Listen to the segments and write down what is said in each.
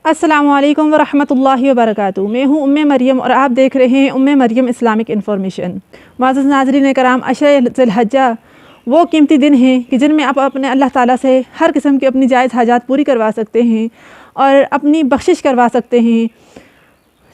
अस्सलामुअलैकुम वरहमतुल्लाहि वबरकातुहू। मैं हूँ उम्मे मरियम और आप देख रहे हैं उम्मे मरियम इस्लामिक इन्फॉर्मेशन। मुअज़्ज़ज़ नाज़रीन कराम, अशर ज़िलहज्जा वो कीमती दिन हैं कि जिनमें आप अपने अल्लाह ताला से हर किस्म की अपनी जायज़ हाजात पूरी करवा सकते हैं और अपनी बख्शिश करवा सकते हैं।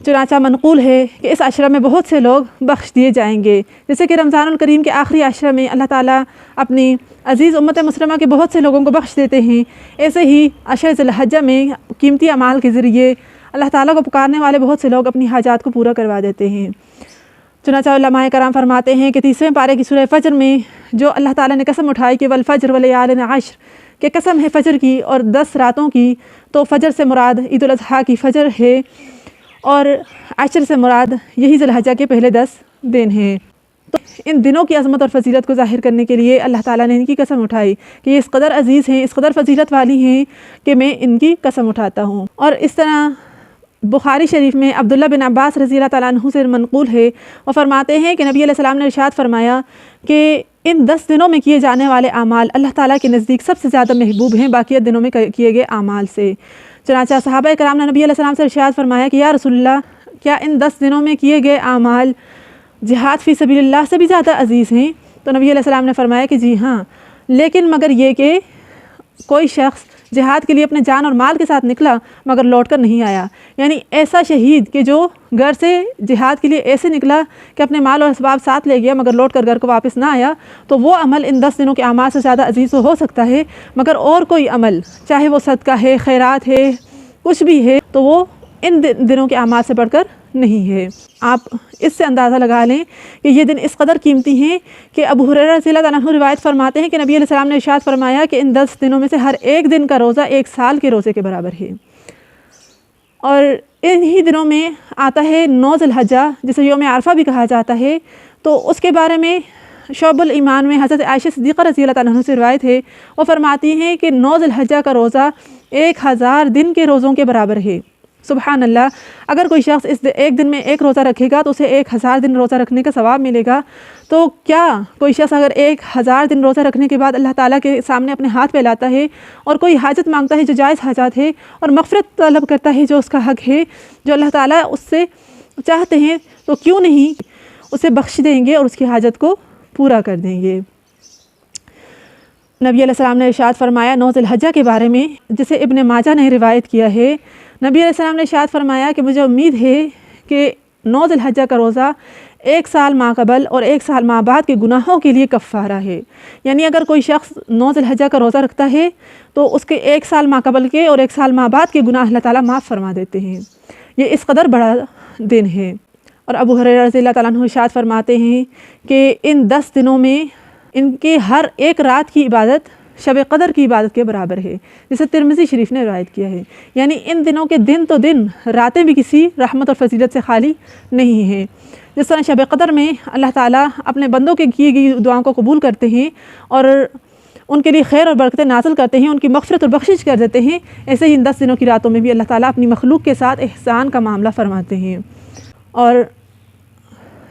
चुनांचा मनक़ूल है कि इस अशरा में बहुत से लोग बख्श दिए जाएंगे। जैसे कि रमज़ानुल करीम के आखिरी अशरा में अल्लाह ताला अपनी अज़ीज़ उम्मत मुस्लिमा के बहुत से लोगों को बख्श देते हैं, ऐसे ही अशर ज़िलहज्जा में कीमती अमाल के ज़रिए अल्लाह ताला को पुकारने वाले बहुत से लोग अपनी हाजात को पूरा करवा देते हैं। चुनांचा उलमाए कराम फरमाते हैं कि 30वें पारे की सूरह फ़ज्र में जो अल्लाह ताला ने कसम उठाई कि वल फ़ज्र व लयालिन अश्र, के कसम है फ़ज्र की और 10 रातों की, तो फ़ज्र से मुराद ईद उल अज़हा की फ़ज्र है और अशर से मुराद यही ज़िलहज्जा के पहले 10 दिन हैं। तो इन दिनों की अज़मत और फ़जीलत को ज़ाहिर करने के लिए अल्लाह ताला ने इनकी कसम उठाई कि ये इस कदर अज़ीज़ हैं, इस कदर फ़जीलत वाली हैं कि मैं इनकी कसम उठाता हूँ। और इस तरह बुखारी शरीफ में अब्दुल्ला बिन अब्बास रज़ी अल्लाह ताला अन्हु से मनक़ूल है, वो फरमाते हैं कि नबी अलैहि सलाम ने इरशाद फरमाया कि इन 10 दिनों में किए जाने वाले आमाल अल्लाह ताला के नज़दीक सबसे ज़्यादा महबूब हैं बाक़िया दिनों में किए गए आमाल से। चुनांचा सहाबा कराम ने नबी अलैहि सलाम से इरशाद फरमाया कि या रसूलल्लाह, क्या इन 10 दिनों में किए गए आमाल जिहाद फ़ी सबीलिल्लाह से भी ज़्यादा अज़ीज़ हैं? तो नबी अलैहि सलाम ने फरमाया कि जी हाँ, लेकिन मगर ये कि कोई शख्स जिहाद के लिए अपने जान और माल के साथ निकला मगर लौट कर नहीं आया, यानी ऐसा शहीद कि जो घर से जिहाद के लिए ऐसे निकला कि अपने माल और असबाब साथ ले गया मगर लौट कर घर को वापस ना आया, तो वो अमल इन 10 दिनों के अमाल से ज़्यादा अजीज़ तो हो सकता है, मगर और कोई अमल चाहे वो सदका है, खैरात है, कुछ भी है, तो वो इन दिनों के अमाल से बढ़कर नहीं है। आप इससे अंदाज़ा लगा लें कि ये दिन इस कदर कीमती हैं कि अबू हुरैरा रज़ियल्लाहु अन्हु रिवायत फरमाते हैं कि नबी अलैहि सलाम ने इरशाद फरमाया कि इन 10 दिनों में से हर एक दिन का रोज़ा 1 साल के रोज़े के बराबर है। और इन्हीं दिनों में आता है 9 ज़िलहज्जा, जिसे यौम अरफा भी कहा जाता है। तो उसके बारे में शोबुल ईमान में हज़रत आयशा सिद्दीक़ा रज़ियल्लाहु अन्हा से रिवायत है, वो फरमाती हैं कि 9 ज़िलहज्जा का रोज़ा 1000 दिन के रोज़ों के बराबर है। सुबहान अल्लाह, अगर कोई शख्स इस एक दिन में एक रोज़ा रखेगा तो उसे 1000 दिन रोज़ा रखने का सवाब मिलेगा। तो क्या कोई शख्स अगर 1000 दिन रोज़ा रखने के बाद अल्लाह ताला के सामने अपने हाथ फैलाता है और कोई हाजत मांगता है जो जायज़ हाजात है और मग़फ़िरत तलब करता है जो उसका हक़ है, जो अल्लाह ताला उससे चाहते हैं, तो क्यों नहीं उसे बख्श देंगे और उसकी हाजत को पूरा कर देंगे। नबी अलैहि सलाम ने इरशाद फरमाया 9 ज़िलहज्जा के बारे में, जिसे इब्न माजा ने रिवायत किया है। नबी अलैहि सलाम ने इरशाद फरमाया कि मुझे उम्मीद है कि 9 ज़िलहज्जा का रोज़ा 1 साल माक़बल और 1 साल माँ बाद के गुनाहों के लिए कफ़ारा है। यानी अगर कोई शख्स 9 ज़िलहज्जा का रोज़ा रखता है तो उसके 1 साल माक़बल के और 1 साल माँ बाद के गुनाह अल्लाह ताला माफ़ फरमा देते हैं। ये इस कदर बड़ा दिन है। और अबू हुरैरा रज़ियल्लाहु ताला अन्हु इरशाद फरमाते हैं कि इन 10 दिनों में इनके हर एक रात की इबादत शब क़दर की इबादत के बराबर है, जिसे तिरमिज़ी शरीफ ने रिवायत किया है। यानी इन दिनों के दिन तो दिन, रातें भी किसी रहमत और फजीलत से खाली नहीं हैं। जिस तरह शब क़दर में अल्लाह ताला अपने बंदों के किए गई दुआओं को कबूल करते हैं और उनके लिए खैर और बरकतें नाज़िल करते हैं, उनकी मग़फ़िरत और बख्शिश कर देते हैं, ऐसे ही इन 10 दिनों की रातों में भी अल्लाह ताला अपनी मखलूक के साथ एहसान का मामला फरमाते हैं। और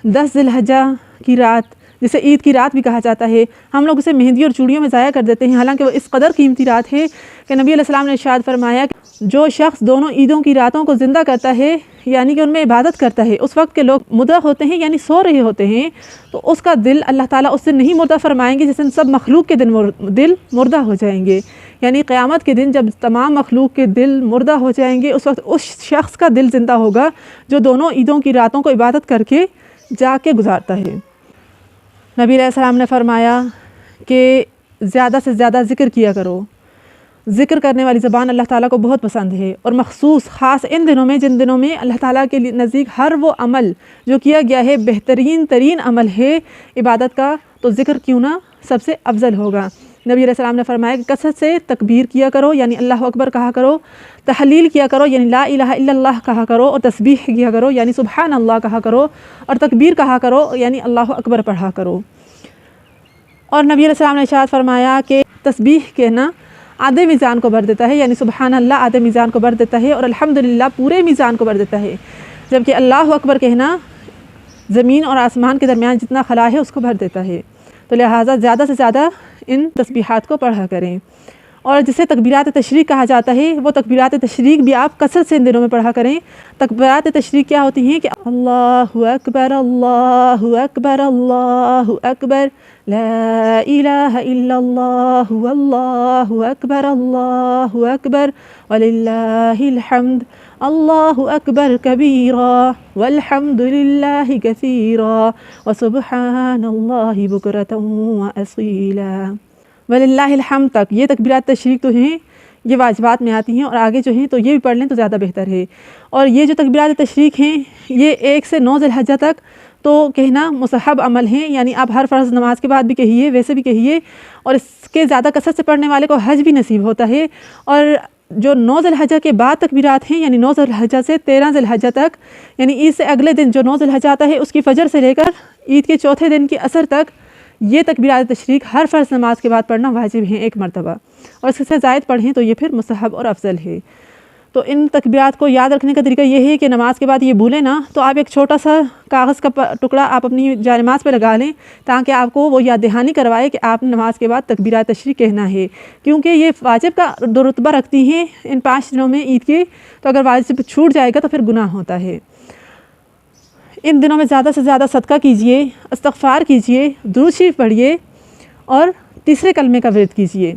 10 ज़िलहज्जा की रात, जिसे ईद की रात भी कहा जाता है, हम लोग उसे मेहंदी और चूड़ियों में ज़ाया कर देते हैं, हालांकि वो इस कदर कीमती रात है कि नबी अलैहि सलाम ने इरशाद फरमाया कि जो शख्स दोनों ईदों की रातों को ज़िंदा करता है, यानी कि उनमें इबादत करता है, उस वक्त के लोग मुर्दा होते हैं यानी सो रहे होते हैं, तो उसका दिल अल्लाह ताला उस दिन नहीं मुर्दा फरमाएंगे जिस दिन सब मखलूक के दिल मुर्दा हो जाएंगे। यानी क़यामत के दिन जब तमाम मखलूक के दिल मुर्दा हो जाएंगे, उस वक्त उस शख्स का दिल ज़िंदा होगा जो दोनों ईदों की रातों को इबादत करके जाके गुजारता है। नबी अलैहिस्सलाम ने फरमाया कि ज़्यादा से ज़्यादा ज़िक्र किया करो। ज़िक्र करने वाली ज़बान अल्लाह ताला को बहुत पसंद है और मखसूस ख़ास इन दिनों में, जिन दिनों में अल्लाह ताला के नज़दीक हर वो अमल जो किया गया है बेहतरीन तरीन अमल है इबादत का, तो ज़िक्र क्यों ना सबसे अफजल होगा। नबी अलैहिस्सलाम ने फरमाया कि कसरत से तकबीर किया करो, यानी अल्लाह अकबर कहा करो, तहलील किया करो, यानी ला इलाहा इल्लल्लाह कहा करो, और तस्बीह किया करो, यानी सुबहान अल्लाह कहा करो, और तकबीर कहा करो, यानी अल्लाह अकबर पढ़ा करो। और नबी अलैहिस्सलाम ने इरशाद फरमाया कि तस्बीह कहना आधे मीज़ान को भर देता है, यानी सुबहान अल्लाह आधे मीज़ान को भर देता है और अल्हम्दुलिल्लाह पूरे मीज़ान को भर देता है, जबकि अल्लाह अकबर कहना ज़मीन और आसमान के दरमियान जितना खला है उसको भर देता है। तो लिहाजा ज़्यादा से ज़्यादा इन तस्बीहात को पढ़ा करें। और जिसे तकबीरात तशरीक कहा जाता है, वो तकबीरात तशरीक भी आप कसरत से इन दिनों में पढ़ा करें। तकबीरात तशरीक क्या होती हैं कि अल्लाहु अकबर अल्लाहु अकबर अल्लाहु अकबर, ला इलाहा इल्लल्लाहु अल्लाहु अकबर वलिल्लाहिल हम्द, अल्लाहु अकबर कबीरा वल्हम्दुलिल्लाहि कसीरा व सुब्हानल्लाहि बुकरतन व असीला। वलिल्लाहिल हम्द तक ये तकबीरात तशरीक तो हैं, ये वाजिबात में आती हैं, और आगे जो हैं तो ये भी पढ़ लें तो ज़्यादा बेहतर है। और ये जो तकबीरात तशरीक हैं ये 1 से 9 ज़िलहज्जा तक तो कहना मुस्तहब अमल है, यानी आप हर फ़र्ज़ नमाज के बाद भी कहिए, वैसे भी कहिए, और इसके ज़्यादा कसरत से पढ़ने वाले को हज भी नसीब होता है। और जो 9 ज़िलहज्जा के बाद तकबीरात हैं, यानी 9 ज़िलहज्जा से 13 ज़िलहज्जा तक, यानी ईद से अगले दिन जो 9 ज़िलहज्जा आता है उसकी फ़जर से लेकर ईद के चौथे दिन की असर तक ये तकबीरात तशरीक हर फ़र्ज़ नमाज के बाद पढ़ना वाजिब है 1 मरतबा, और इससे ज़ायद पढ़ें तो ये फिर मुस्तहब और अफजल है। तो इन तकबीरात को याद रखने का तरीका ये है कि नमाज के बाद ये भूलें ना, तो आप एक छोटा सा कागज़ का टुकड़ा आप अपनी जानिमाज़ पे लगा लें, ताकि आपको वो याद दहानी करवाए कि आप नमाज के बाद तकबीरात तशरीक कहना है, क्योंकि ये वाजिब का रुतबा रखती हैं इन 5 दिनों में ईद के। तो अगर वाजिब छूट जाएगा तो फिर गुनाह होता है। इन दिनों में ज़्यादा से ज़्यादा सदका कीजिए, इस्तग़फ़ार कीजिए, दुरूद शरीफ पढ़िए और तीसरे कलमे का विर्द कीजिए।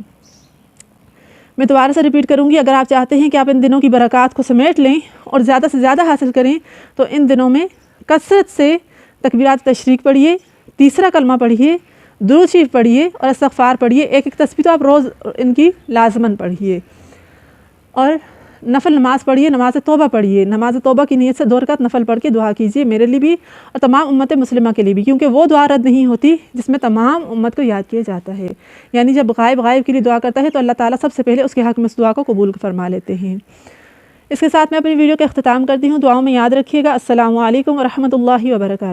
मैं दोबारा से रिपीट करूँगी, अगर आप चाहते हैं कि आप इन दिनों की बरक़ात को समेट लें और ज़्यादा से ज़्यादा हासिल करें, तो इन दिनों में कसरत से तकबीरात तशरीक पढ़िए, तीसरा कलमा पढ़िए, दुरूद शरीफ पढ़िए और इस्तग़फ़ार पढ़िए। एक तस्बीह तो आप रोज़ इनकी लाज़मन पढ़िए, और नफल नमाज पढ़िए, नमाज तौबा पढ़िए। नमाज तौबा की नीयत से 2 रकात नफल पढ़ के दुआ कीजिए, मेरे लिए भी और तमाम उम्मत मुस्लिमा के लिए भी, क्योंकि वो दुआ रद्द नहीं होती जिसमें तमाम उम्मत को याद किया जाता है। यानी जब गायब के लिए दुआ करता है तो अल्लाह ताला सबसे पहले उसके हक़ में उस दुआ को कबूल फरमा लेते हैं। इसके साथ मैं अपनी वीडियो का अख्तिताम करती हूँ। दुआओं में याद रखिएगा। अस्सलामु अलैकुम व रहमतुल्लाहि व बरकातुहू।